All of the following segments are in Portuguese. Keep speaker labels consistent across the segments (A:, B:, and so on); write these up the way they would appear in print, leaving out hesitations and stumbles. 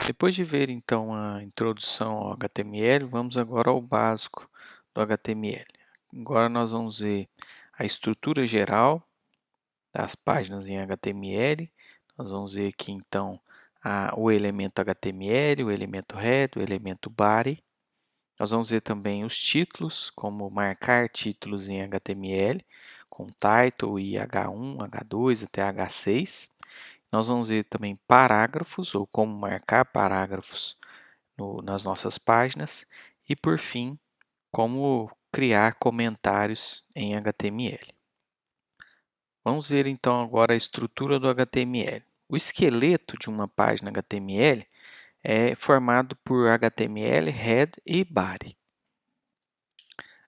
A: Depois de ver então a introdução ao HTML, vamos agora ao básico do HTML. Agora nós vamos ver a estrutura geral das páginas em HTML. Nós vamos ver aqui então o elemento HTML, o elemento head, o elemento body. Nós vamos ver também os títulos, como marcar títulos em HTML, com title e H1, H2 até H6. Nós vamos ver também parágrafos, ou como marcar parágrafos nas nossas páginas. E, por fim, como criar comentários em HTML. Vamos ver então agora a estrutura do HTML. O esqueleto de uma página HTML é formado por HTML, head e body.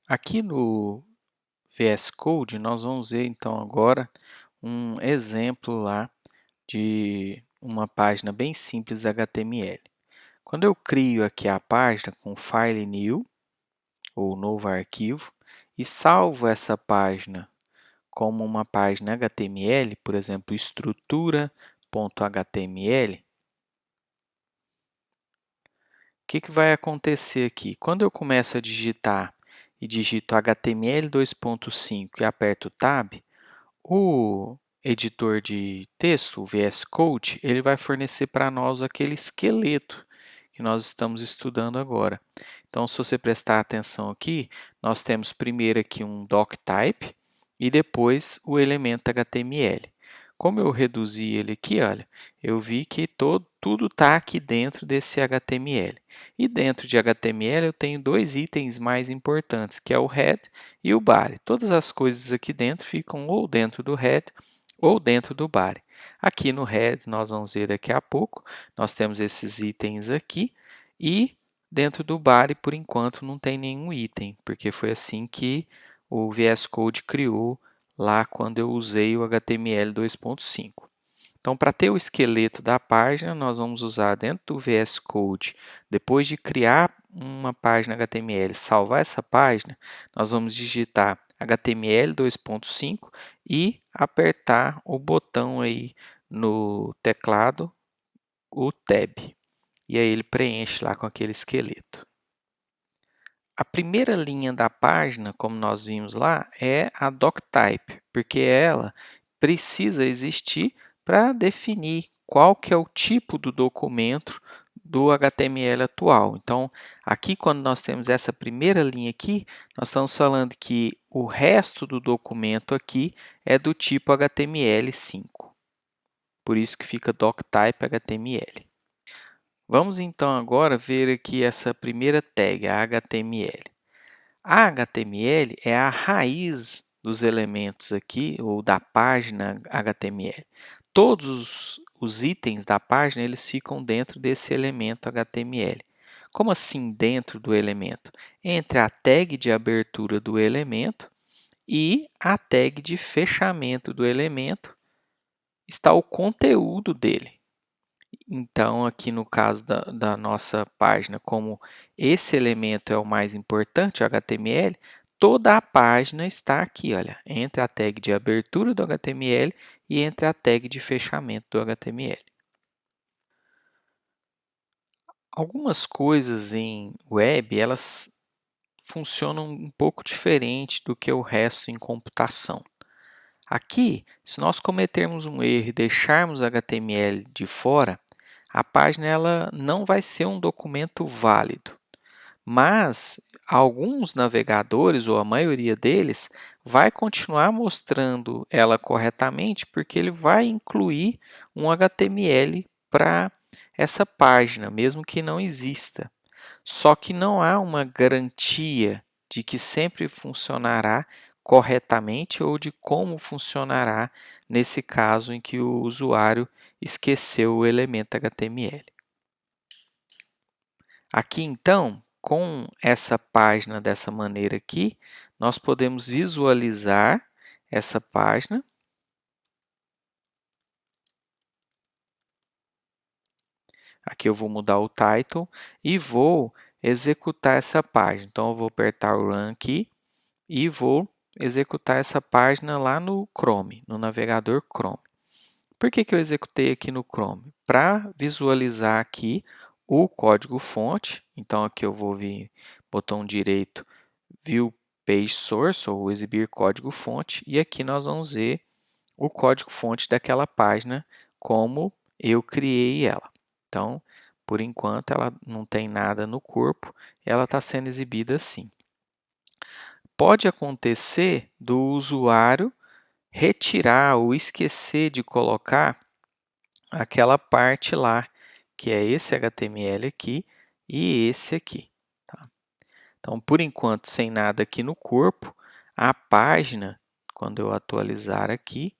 A: Aqui no VS Code, nós vamos ver então agora um exemplo lá de uma página bem simples HTML. Quando eu crio aqui a página com File New, ou novo arquivo, e salvo essa página como uma página HTML, por exemplo, estrutura.html, o que vai acontecer aqui? Quando eu começo a digitar e digito HTML 2.5 e aperto Tab, o editor de texto, o VS Code, ele vai fornecer para nós aquele esqueleto que nós estamos estudando agora. Então, se você prestar atenção aqui, nós temos primeiro aqui um doctype e depois o elemento HTML. Como eu reduzi ele aqui, olha, eu vi que tudo está aqui dentro desse HTML. E dentro de HTML eu tenho dois itens mais importantes, que é o head e o body. Todas as coisas aqui dentro ficam ou dentro do head ou dentro do body. Aqui no head, nós vamos ver daqui a pouco, nós temos esses itens aqui e dentro do body, por enquanto, não tem nenhum item, porque foi assim que o VS Code criou lá quando eu usei o HTML 2.5. Então, para ter o esqueleto da página, nós vamos usar dentro do VS Code, depois de criar uma página HTML, salvar essa página, nós vamos digitar HTML 2.5 e apertar o botão aí no teclado, o Tab. E aí ele preenche lá com aquele esqueleto. A primeira linha da página, como nós vimos lá, é a doctype, porque ela precisa existir para definir qual que é o tipo do documento do HTML atual. Então, aqui quando nós temos essa primeira linha aqui, nós estamos falando que o resto do documento aqui é do tipo HTML5. Por isso que fica doctype HTML. Vamos então agora ver aqui essa primeira tag, a HTML. A HTML é a raiz dos elementos aqui, ou da página HTML. Todos os itens da página eles ficam dentro desse elemento HTML. Como assim dentro do elemento? Entre a tag de abertura do elemento e a tag de fechamento do elemento está o conteúdo dele. Então, aqui no caso da nossa página, como esse elemento é o mais importante, o HTML, toda a página está aqui, olha, entre a tag de abertura do HTML e entre a tag de fechamento do HTML. Algumas coisas em web, elas funcionam um pouco diferente do que o resto em computação. Aqui, se nós cometermos um erro e deixarmos o HTML de fora, a página ela não vai ser um documento válido, mas alguns navegadores, ou a maioria deles, vai continuar mostrando ela corretamente porque ele vai incluir um HTML para essa página, mesmo que não exista. Só que não há uma garantia de que sempre funcionará corretamente ou de como funcionará nesse caso em que o usuário esqueceu o elemento HTML. Aqui então, com essa página dessa maneira aqui, nós podemos visualizar essa página. Aqui eu vou mudar o title e vou executar essa página. Então, eu vou apertar o Run aqui e vou executar essa página lá no Chrome, no navegador Chrome. Por que eu executei aqui no Chrome? Para visualizar aqui o código-fonte. Então, aqui eu vou vir, botão direito, View Page Source, ou exibir código-fonte, e aqui nós vamos ver o código-fonte daquela página, como eu criei ela. Então, por enquanto, ela não tem nada no corpo, ela está sendo exibida assim. Pode acontecer do usuário retirar ou esquecer de colocar aquela parte lá, que é esse HTML aqui e esse aqui. Tá? Então, por enquanto, sem nada aqui no corpo, a página, quando eu atualizar aqui,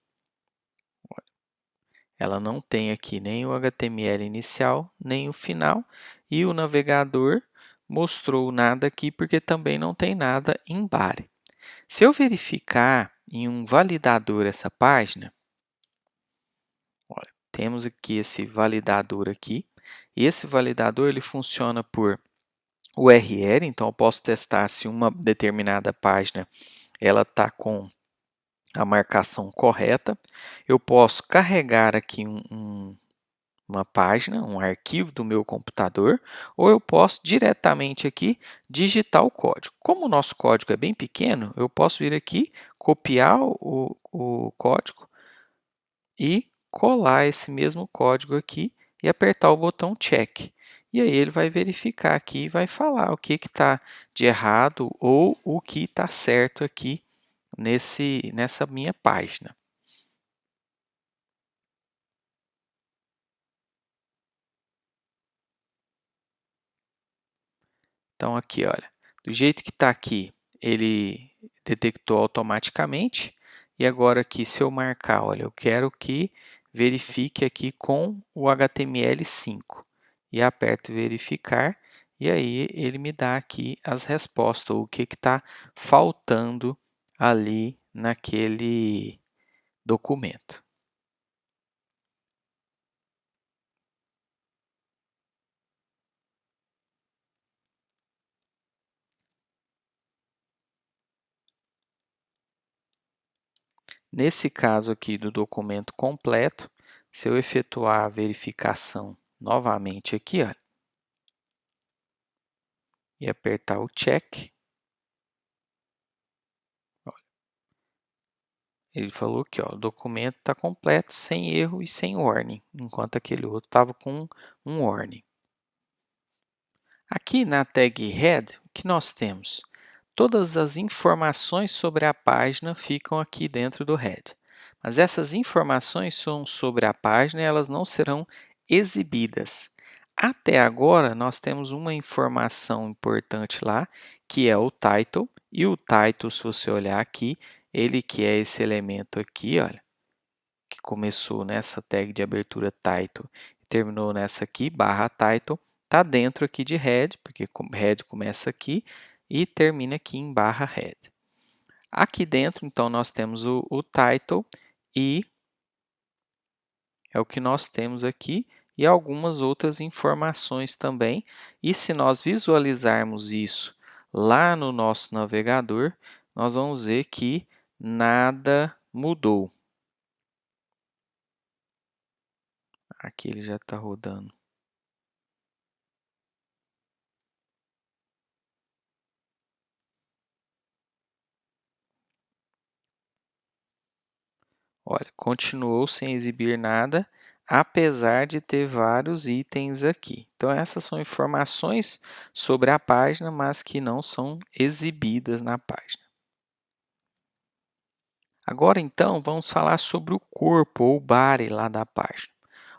A: ela não tem aqui nem o HTML inicial, nem o final, e o navegador mostrou nada aqui porque também não tem nada em body. Se eu verificar em um validador essa página, olha, temos aqui esse validador aqui, e esse validador ele funciona por URL, então eu posso testar se uma determinada página ela está com a marcação correta. Eu posso carregar aqui uma página, um arquivo do meu computador, ou eu posso diretamente aqui digitar o código. Como o nosso código é bem pequeno, eu posso vir aqui, copiar o código e colar esse mesmo código aqui e apertar o botão check. E aí ele vai verificar aqui e vai falar o que está de errado ou o que está certo aqui nessa minha página. Então, aqui, olha, do jeito que está aqui, ele detectou automaticamente. E agora aqui, se eu marcar, olha, eu quero que verifique aqui com o HTML5. E aperto verificar, e aí ele me dá aqui as respostas, o que está faltando ali naquele documento. Nesse caso aqui do documento completo, se eu efetuar a verificação novamente aqui, olha, e apertar o check, ele falou que ó, o documento está completo, sem erro e sem warning, enquanto aquele outro estava com um warning. Aqui na tag head, o que nós temos? Todas as informações sobre a página ficam aqui dentro do head. Mas essas informações são sobre a página e elas não serão exibidas. Até agora, nós temos uma informação importante lá, que é o title. E o title, se você olhar aqui, ele que é esse elemento aqui, olha, que começou nessa tag de abertura title e terminou nessa aqui, barra title, está dentro aqui de head, porque head começa aqui e termina aqui em barra head. Aqui dentro, então, nós temos o title e é o que nós temos aqui e algumas outras informações também. E se nós visualizarmos isso lá no nosso navegador, nós vamos ver que nada mudou. Aqui ele já está rodando. Olha, continuou sem exibir nada, apesar de ter vários itens aqui. Então, essas são informações sobre a página, mas que não são exibidas na página. Agora, então, vamos falar sobre o corpo ou body lá da página.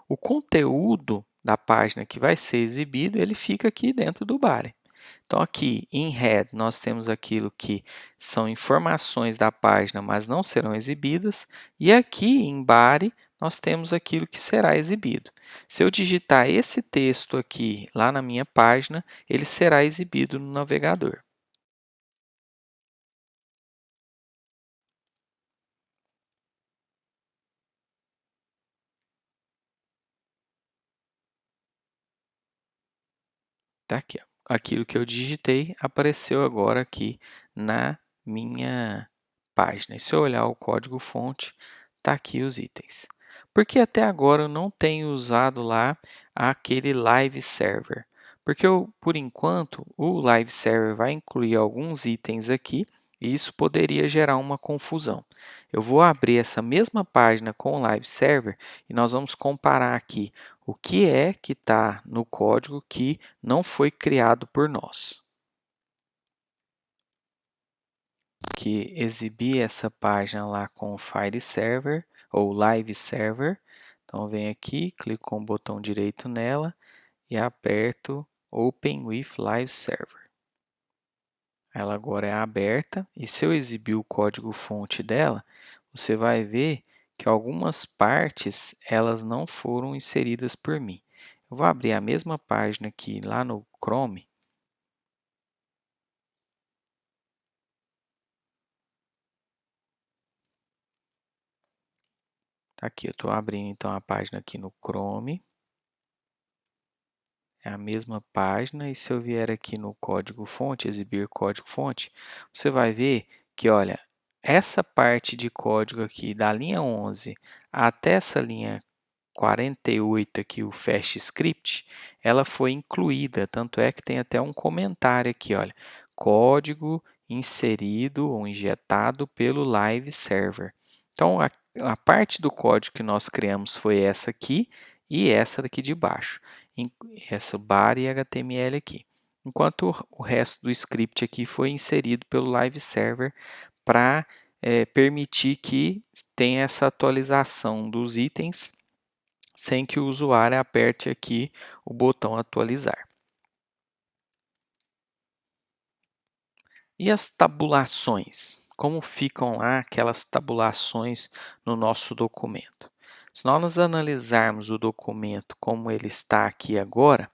A: O conteúdo da página que vai ser exibido, ele fica aqui dentro do body. Então, aqui em head, nós temos aquilo que são informações da página, mas não serão exibidas. E aqui em body, nós temos aquilo que será exibido. Se eu digitar esse texto aqui lá na minha página, ele será exibido no navegador. Tá aqui, ó. Aquilo que eu digitei apareceu agora aqui na minha página. E se eu olhar o código-fonte, está aqui os itens. Porque até agora eu não tenho usado lá aquele Live Server. Porque, por enquanto, o Live Server vai incluir alguns itens aqui e isso poderia gerar uma confusão. Eu vou abrir essa mesma página com o Live Server e nós vamos comparar aqui o que é que está no código que não foi criado por nós. Que exibir essa página lá com o File Server ou Live Server. Então, venho aqui, clico com o botão direito nela e aperto Open with Live Server. Ela agora é aberta e se eu exibir o código-fonte dela, você vai ver que algumas partes elas não foram inseridas por mim. Eu vou abrir a mesma página aqui lá no Chrome. Aqui eu estou abrindo então a página aqui no Chrome. É a mesma página e se eu vier aqui no código-fonte, exibir código-fonte, você vai ver que, olha, essa parte de código aqui da linha 11 até essa linha 48 aqui, o Fast Script, ela foi incluída, tanto é que tem até um comentário aqui, olha, código inserido ou injetado pelo Live Server. Então, a parte do código que nós criamos foi essa aqui e essa daqui de baixo, essa bar e HTML aqui. Enquanto o resto do script aqui foi inserido pelo Live Server para permitir que tenha essa atualização dos itens sem que o usuário aperte aqui o botão atualizar. E as tabulações? Como ficam lá aquelas tabulações no nosso documento? Se nós analisarmos o documento como ele está aqui agora,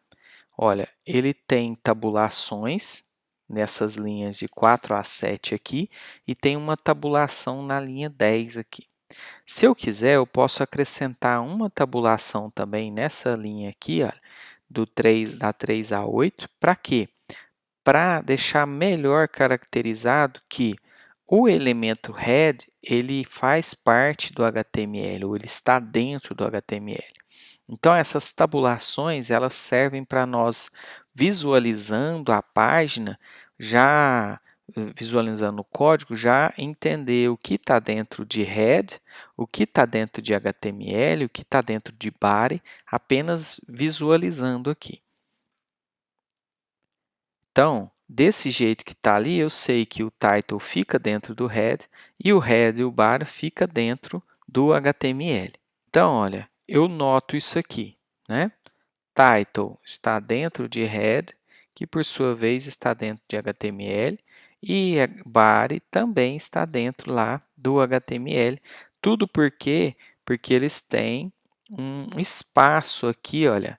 A: olha, ele tem tabulações nessas linhas de 4 a 7 aqui e tem uma tabulação na linha 10 aqui. Se eu quiser, eu posso acrescentar uma tabulação também nessa linha aqui, ó, da 3 a 8, para quê? Para deixar melhor caracterizado que o elemento head, ele faz parte do HTML, ou ele está dentro do HTML. Então, essas tabulações, elas servem para nós, visualizando a página, já visualizando o código, já entender o que está dentro de head, o que está dentro de HTML, o que está dentro de body, apenas visualizando aqui. Então, desse jeito que está ali, eu sei que o title fica dentro do head e o head e o body fica dentro do HTML. Então, olha, eu noto isso aqui, né? Title está dentro de head, que por sua vez está dentro de HTML, e a body também está dentro lá do HTML. Tudo porque eles têm um espaço aqui, olha,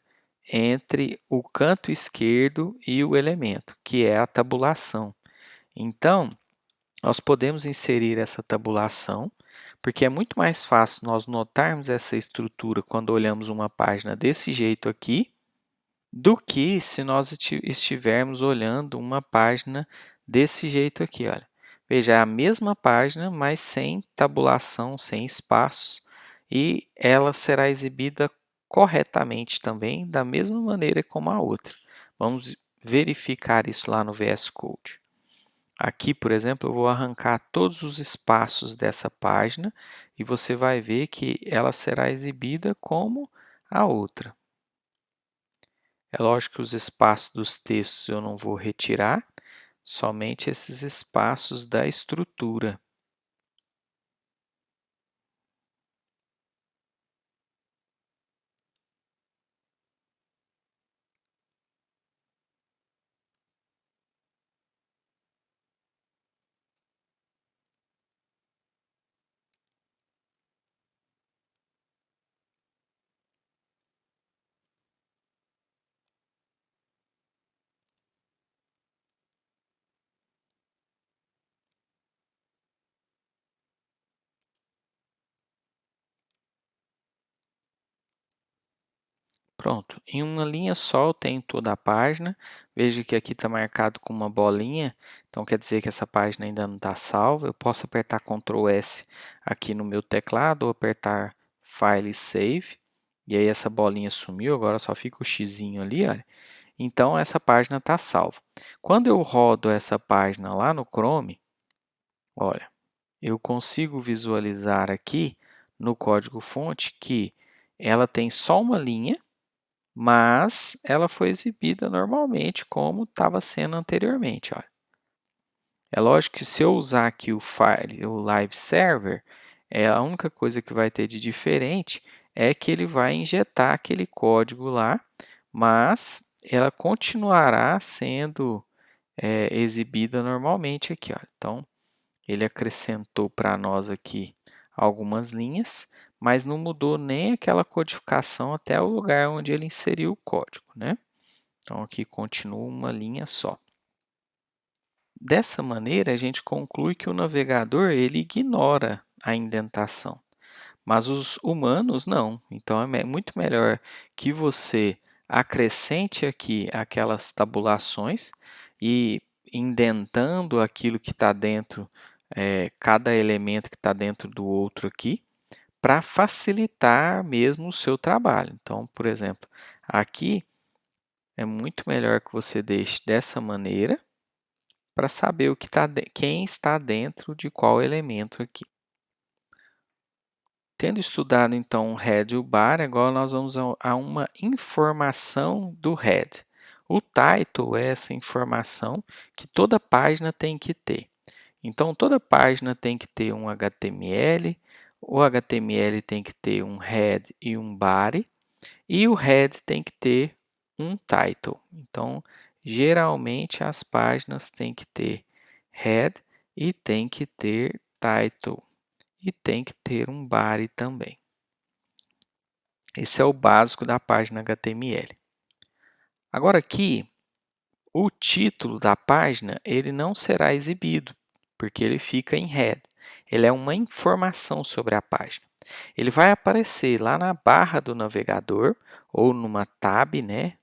A: entre o canto esquerdo e o elemento, que é a tabulação. Então, nós podemos inserir essa tabulação, porque é muito mais fácil nós notarmos essa estrutura quando olhamos uma página desse jeito aqui, do que se nós estivermos olhando uma página desse jeito aqui, olha. Veja, é a mesma página, mas sem tabulação, sem espaços, e ela será exibida corretamente também, da mesma maneira como a outra. Vamos verificar isso lá no VS Code. Aqui, por exemplo, eu vou arrancar todos os espaços dessa página e você vai ver que ela será exibida como a outra. É lógico que os espaços dos textos eu não vou retirar, somente esses espaços da estrutura. Pronto, em uma linha só eu tenho toda a página. Veja que aqui está marcado com uma bolinha, então quer dizer que essa página ainda não está salva. Eu posso apertar Ctrl S aqui no meu teclado ou apertar File e Save. e aí essa bolinha sumiu, agora só fica o xizinho ali, olha. Então, essa página está salva. Quando eu rodo essa página lá no Chrome, olha, eu consigo visualizar aqui no código-fonte que ela tem só uma linha, mas ela foi exibida normalmente como estava sendo anteriormente. Olha. É lógico que se eu usar aqui o Live Server, a única coisa que vai ter de diferente é que ele vai injetar aquele código lá, mas ela continuará sendo exibida normalmente aqui. Ó. Então, ele acrescentou para nós aqui algumas linhas, mas não mudou nem aquela codificação até o lugar onde ele inseriu o código, né? Então, aqui continua uma linha só. Dessa maneira, a gente conclui que o navegador ele ignora a indentação, mas os humanos não. Então, é muito melhor que você acrescente aqui aquelas tabulações e indentando aquilo que está dentro, cada elemento que está dentro do outro aqui, para facilitar mesmo o seu trabalho. Então, por exemplo, aqui é muito melhor que você deixe dessa maneira para saber o que quem está dentro de qual elemento aqui. Tendo estudado então o head e o bar, agora nós vamos a uma informação do head. O title é essa informação que toda página tem que ter. Então, toda página tem que ter um HTML, o HTML tem que ter um head e um body, e o head tem que ter um title. Então, geralmente as páginas têm que ter head e tem que ter title e tem que ter um body também. Esse é o básico da página HTML. Agora aqui, o título da página ele não será exibido, porque ele fica em head. Ele é uma informação sobre a página. Ele vai aparecer lá na barra do navegador ou numa tab, né?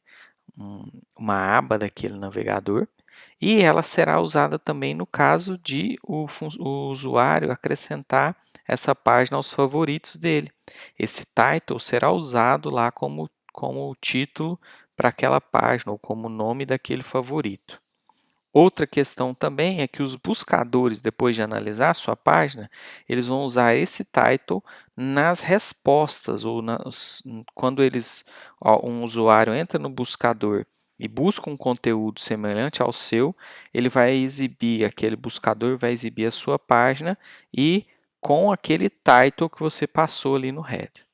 A: Uma aba daquele navegador, e ela será usada também no caso de o usuário acrescentar essa página aos favoritos dele. Esse title será usado lá como o título para aquela página ou como o nome daquele favorito. Outra questão também é que os buscadores, depois de analisar a sua página, eles vão usar esse title nas respostas ou quando um usuário entra no buscador e busca um conteúdo semelhante ao seu, ele vai exibir, aquele buscador vai exibir a sua página e com aquele title que você passou ali no head.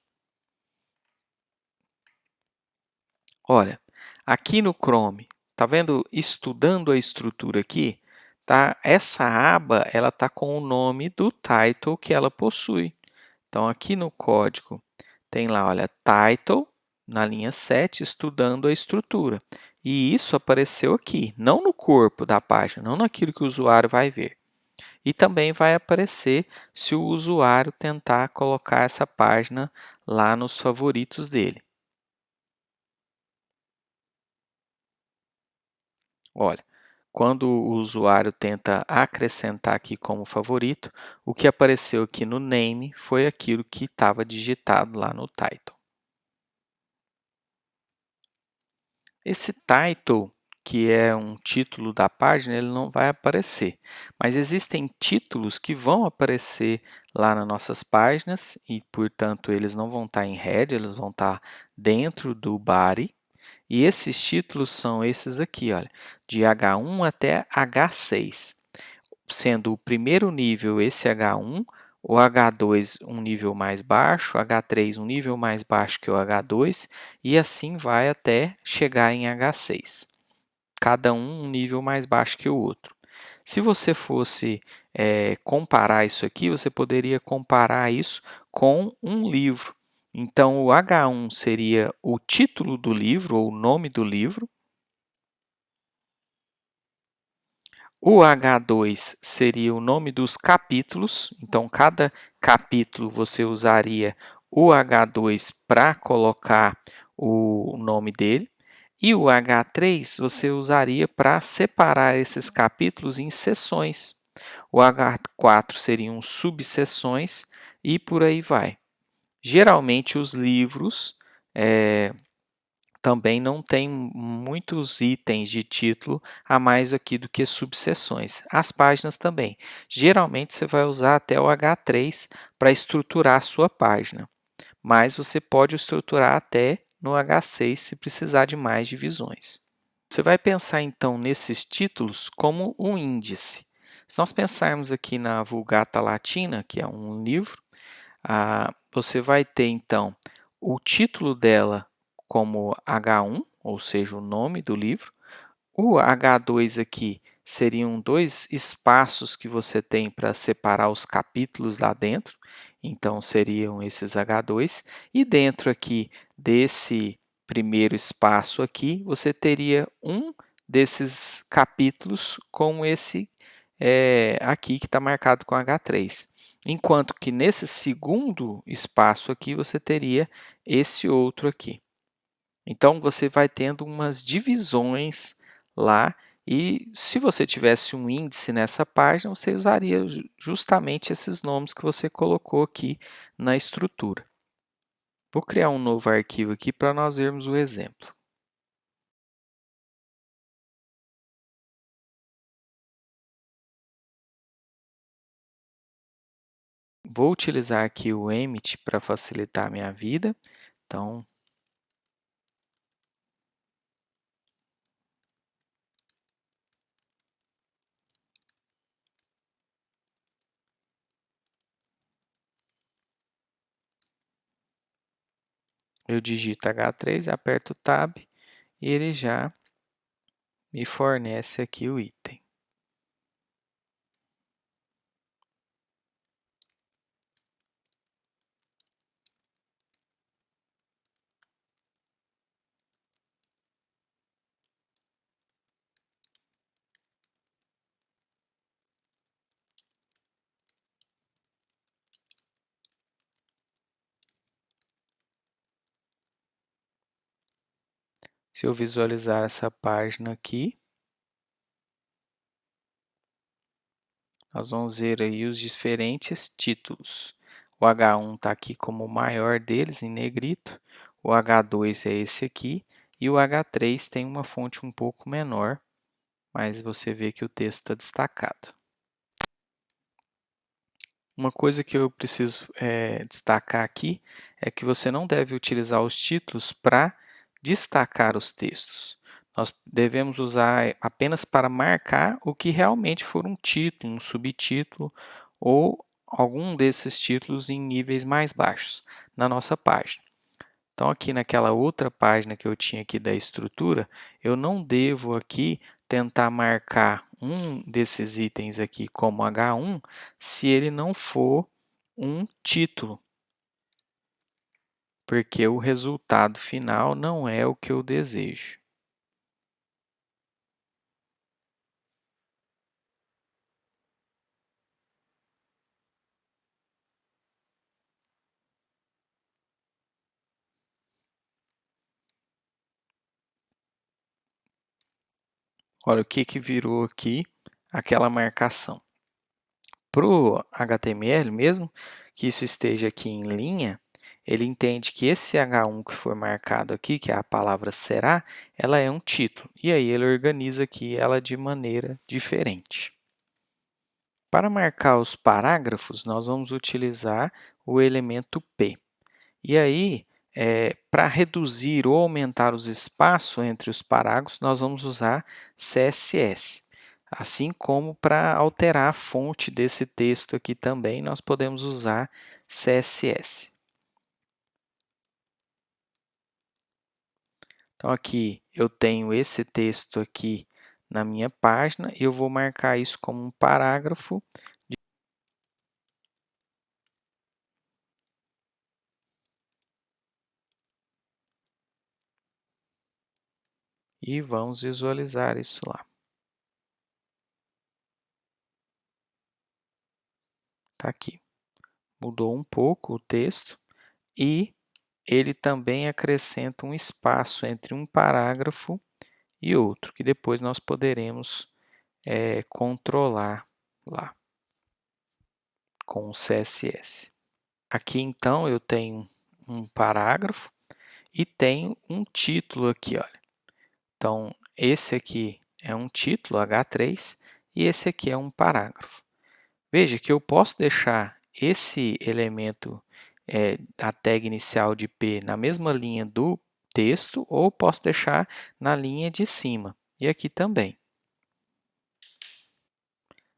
A: Olha, aqui no Chrome, tá vendo? Estudando a estrutura aqui, tá? Essa aba, ela tá com o nome do title que ela possui. Então, aqui no código, tem lá, olha, title, na linha 7, estudando a estrutura. E isso apareceu aqui, não no corpo da página, não naquilo que o usuário vai ver. E também vai aparecer se o usuário tentar colocar essa página lá nos favoritos dele. Olha, quando o usuário tenta acrescentar aqui como favorito, o que apareceu aqui no name foi aquilo que estava digitado lá no title. Esse title, que é um título da página, ele não vai aparecer, mas existem títulos que vão aparecer lá nas nossas páginas e, portanto, eles não vão estar em head, eles vão estar dentro do body. E esses títulos são esses aqui, olha, de H1 até H6, sendo o primeiro nível esse H1, o H2 um nível mais baixo, H3 um nível mais baixo que o H2 e assim vai até chegar em H6. Cada um nível mais baixo que o outro. Se você fosse comparar isso aqui, você poderia comparar isso com um livro. Então, o H1 seria o título do livro, ou o nome do livro. O H2 seria o nome dos capítulos. Então, cada capítulo você usaria o H2 para colocar o nome dele. E o H3 você usaria para separar esses capítulos em seções. O H4 seriam subseções e por aí vai. Geralmente, os livros também não tem muitos itens de título a mais aqui do que subseções. As páginas também. Geralmente você vai usar até o H3 para estruturar a sua página, mas você pode estruturar até no H6 se precisar de mais divisões. Você vai pensar então nesses títulos como um índice. Se nós pensarmos aqui na Vulgata Latina, que é um livro, você vai ter então o título dela como H1, ou seja, o nome do livro. O H2 aqui seriam dois espaços que você tem para separar os capítulos lá dentro, então seriam esses H2, e dentro aqui desse primeiro espaço aqui, você teria um desses capítulos com esse aqui que está marcado com H3. Enquanto que nesse segundo espaço aqui, você teria esse outro aqui. Então, você vai tendo umas divisões lá e se você tivesse um índice nessa página, você usaria justamente esses nomes que você colocou aqui na estrutura. Vou criar um novo arquivo aqui para nós vermos o exemplo. Vou utilizar aqui o Emmet para facilitar a minha vida. Então, eu digito H3, aperto Tab e ele já me fornece aqui o item. Se eu visualizar essa página aqui, nós vamos ver aí os diferentes títulos. O H1 está aqui como o maior deles, em negrito. O H2 é esse aqui. E o H3 tem uma fonte um pouco menor, mas você vê que o texto está destacado. Uma coisa que eu preciso destacar aqui é que você não deve utilizar os títulos para destacar os textos. Nós devemos usar apenas para marcar o que realmente for um título, um subtítulo ou algum desses títulos em níveis mais baixos na nossa página. Então, aqui naquela outra página que eu tinha aqui da estrutura, eu não devo aqui tentar marcar um desses itens aqui como H1 se ele não for um título, porque o resultado final não é o que eu desejo. Olha o que virou aqui aquela marcação. Para o HTML mesmo, que isso esteja aqui em linha, ele entende que esse H1 que for marcado aqui, que é a palavra será, ela é um título. E aí ele organiza aqui ela de maneira diferente. Para marcar os parágrafos, nós vamos utilizar o elemento P. E aí, para reduzir ou aumentar os espaços entre os parágrafos, nós vamos usar CSS. Assim como para alterar a fonte desse texto aqui também, nós podemos usar CSS. Então, aqui eu tenho esse texto aqui na minha página e eu vou marcar isso como um parágrafo. E vamos visualizar isso lá. Está aqui. Mudou um pouco o texto e ele também acrescenta um espaço entre um parágrafo e outro, que depois nós poderemos controlar lá com o CSS. Aqui então eu tenho um parágrafo e tem um título aqui, olha. Então, esse aqui é um título, H3, e esse aqui é um parágrafo. Veja que eu posso deixar esse elemento, a tag inicial de P, na mesma linha do texto, ou posso deixar na linha de cima, e aqui também.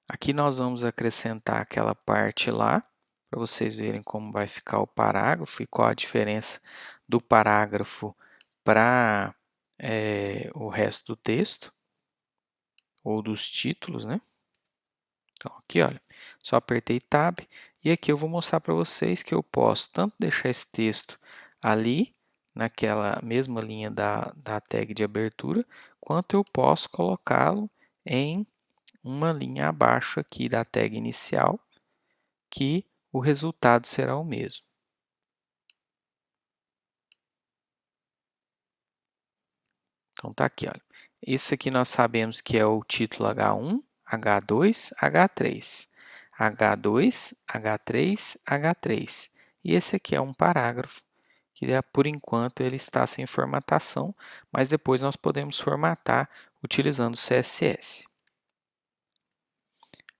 A: Aqui nós vamos acrescentar aquela parte lá, para vocês verem como vai ficar o parágrafo e qual a diferença do parágrafo para o resto do texto, ou dos títulos, né? Então, aqui, olha, só apertei Tab e aqui eu vou mostrar para vocês que eu posso tanto deixar esse texto ali, naquela mesma linha da tag de abertura, quanto eu posso colocá-lo em uma linha abaixo aqui da tag inicial, que o resultado será o mesmo. Então, tá aqui, olha. Esse aqui nós sabemos que é o título H1, H2, H3. H2, H3, H3. E esse aqui é um parágrafo, que por enquanto ele está sem formatação, mas depois nós podemos formatar utilizando o CSS.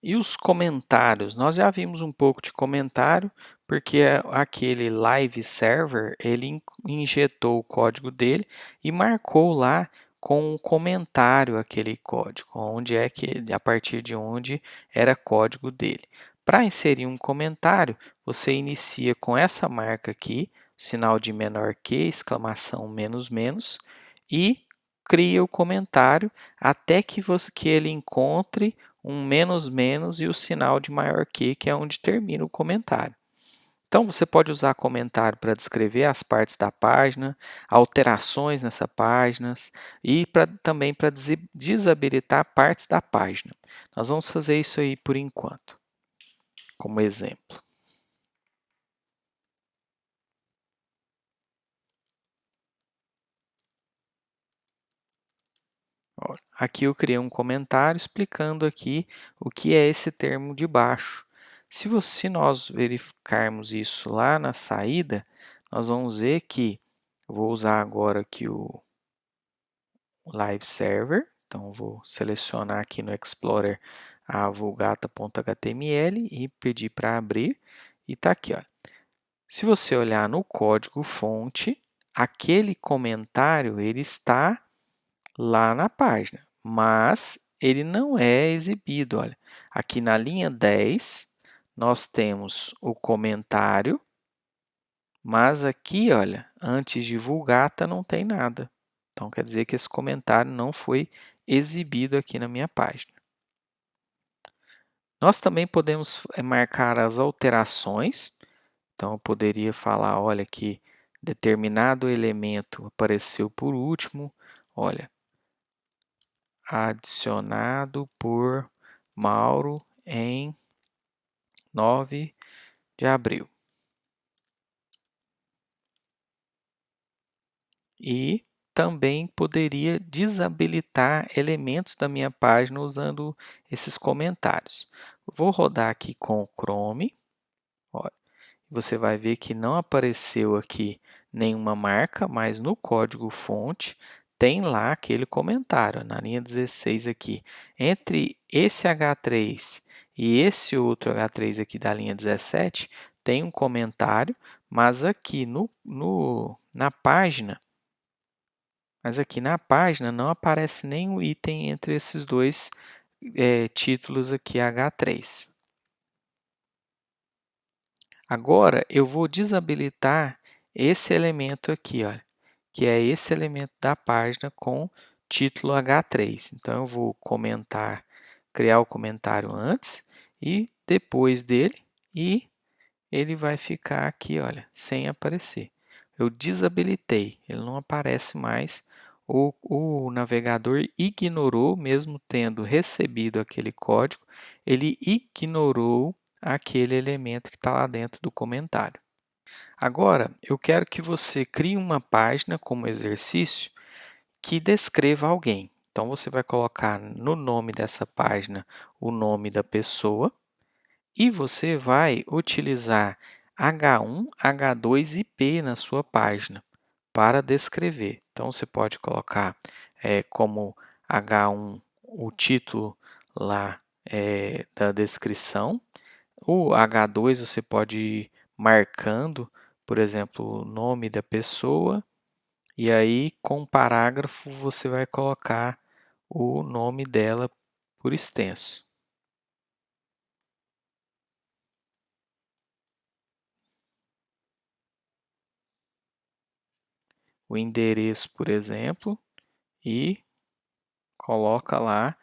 A: E os comentários? Nós já vimos um pouco de comentário, porque aquele live server, ele injetou o código dele e marcou lá com um comentário aquele código, onde é que, a partir de onde era código dele. Para inserir um comentário, você inicia com essa marca aqui, sinal de menor que, exclamação menos menos, e cria o comentário até que ele encontre um menos menos e o sinal de maior que é onde termina o comentário. Então, você pode usar comentário para descrever as partes da página, alterações nessa página e também para desabilitar partes da página. Nós vamos fazer isso aí por enquanto, como exemplo. Aqui eu criei um comentário explicando aqui o que é esse termo de baixo. Se nós verificarmos isso lá na saída, nós vamos ver que, vou usar agora aqui o Live Server, então vou selecionar aqui no Explorer a vulgata.html e pedir para abrir, e está aqui, olha. Se você olhar no código fonte, aquele comentário ele está lá na página, mas ele não é exibido. Olha, aqui na linha 10, nós temos o comentário, mas aqui, olha, antes de vulgata não tem nada. Então, quer dizer que esse comentário não foi exibido aqui na minha página. Nós também podemos marcar as alterações. Então, eu poderia falar, olha, que determinado elemento apareceu por último. Olha, adicionado por Mauro em 9 de abril. E também poderia desabilitar elementos da minha página usando esses comentários. Vou rodar aqui com o Chrome. Olha, você vai ver que não apareceu aqui nenhuma marca, mas no código fonte tem lá aquele comentário, na linha 16 aqui. Entre esse H3 e esse outro H3 aqui da linha 17, tem um comentário, mas aqui na página, não aparece nenhum item entre esses dois títulos aqui H3. Agora, eu vou desabilitar esse elemento aqui, olha, que é esse elemento da página com título H3. Então, eu vou criar o comentário antes e depois dele, e ele vai ficar aqui, olha, sem aparecer. Eu desabilitei, ele não aparece mais. O navegador ignorou, mesmo tendo recebido aquele código, ele ignorou aquele elemento que está lá dentro do comentário. Agora, eu quero que você crie uma página como exercício que descreva alguém. Então, você vai colocar no nome dessa página o nome da pessoa e você vai utilizar H1, H2 e P na sua página para descrever. Então, você pode colocar como H1 o título lá da descrição. O H2 você pode ir marcando, por exemplo, o nome da pessoa, e aí com parágrafo você vai colocar o nome dela por extenso. O endereço, por exemplo, e coloca lá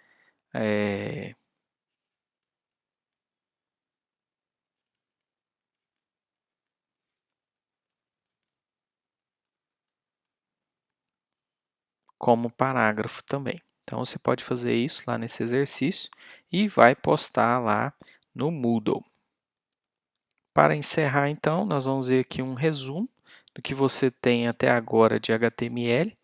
A: como parágrafo também. Então, você pode fazer isso lá nesse exercício e vai postar lá no Moodle. Para encerrar, então, nós vamos ver aqui um resumo do que você tem até agora de HTML.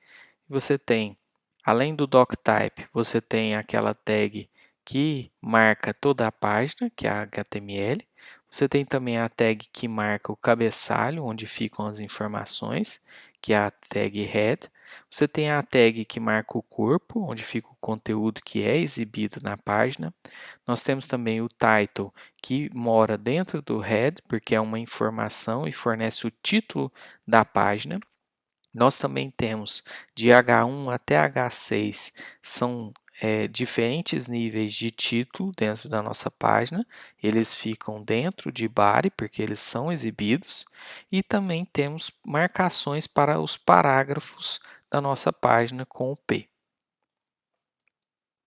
A: Você tem, além do doctype, você tem aquela tag que marca toda a página, que é a HTML. Você tem também a tag que marca o cabeçalho, onde ficam as informações, que é a tag head. Você tem a tag que marca o corpo, onde fica o conteúdo que é exibido na página. Nós temos também o title, que mora dentro do head, porque é uma informação e fornece o título da página. Nós também temos de H1 até H6, são diferentes níveis de título dentro da nossa página, eles ficam dentro de body, porque eles são exibidos, e também temos marcações para os parágrafos da nossa página com o P.